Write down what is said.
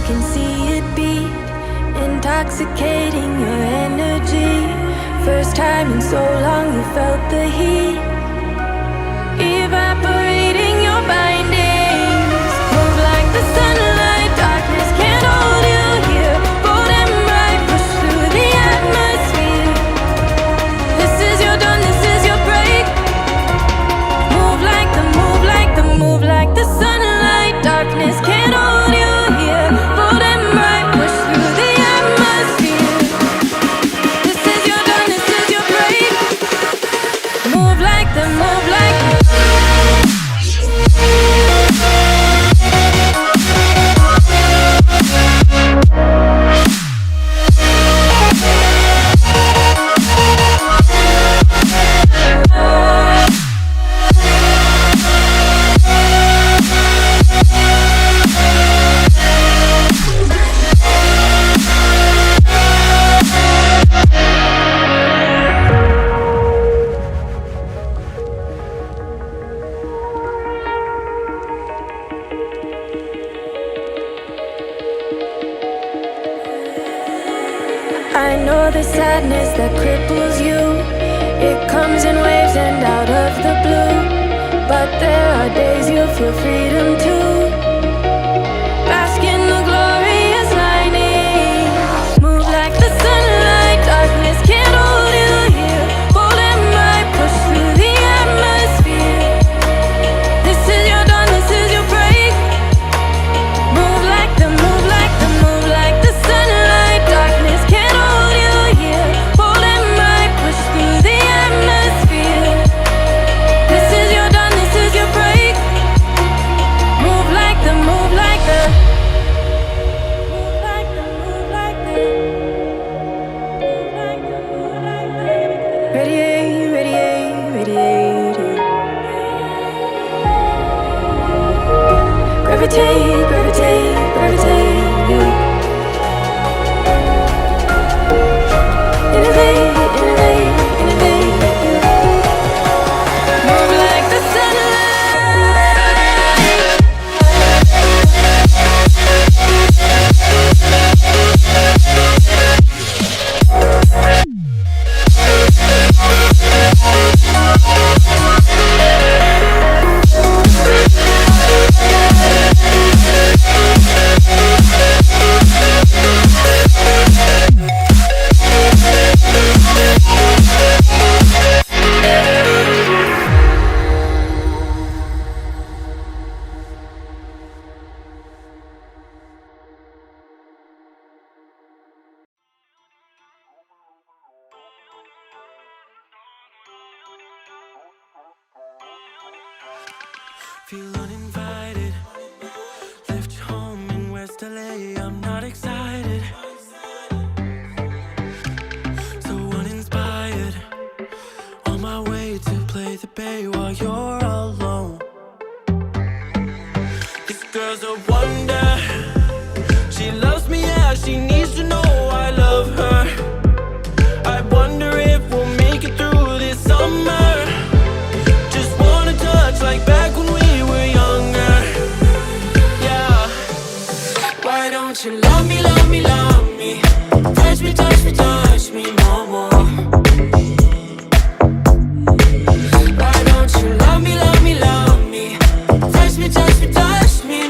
can see it beat, intoxicating your energy. First time in so long you felt the heat, evaporating your bindings. Move like the sunlight, darkness can't hold you here. Bold and bright, push through the atmosphere. This is your dawn, this is your break. Move like the, move like the, move like the sunlight. Darkness can't hold you here. Bold and bright, push through the atmosphere. This is your dawn, this is your break. Move like the, move like the. I know the sadness that cripples you. It comes in waves and out of the blue. But there are days you feel freedom too. Bask in the glorious lightning. Move like the sunlight. Darkness can't hold you here. Bold and bright, push through the atmosphere. This is your dawn, this is your break. Move like the, move like the, move like the sunlight. Darkness can't hold you here. Bold and bright, push through the atmosphere. This is your dawn, this is your break. Move like the, move like the, move like the, move like the, move like the, move like the. Radiate, radiate, radiate. Gravitate, gravitate, gravitate. Innovate, innovate, innovate. Move like the sunlight. Feel uninvited. Left home in West LA. I'm not excited. So uninspired. On my way to play the bay while you're alone. This girl's a wonder. She loves me, yeah. She needs to know I love her. I wonder if we'll make it through this summer. Just wanna touch like back when we were younger. Yeah. Why don't you love me, love me, love me? Touch me, touch me, touch me no more. Why don't you love me, love me, love me? Touch me, touch me, touch me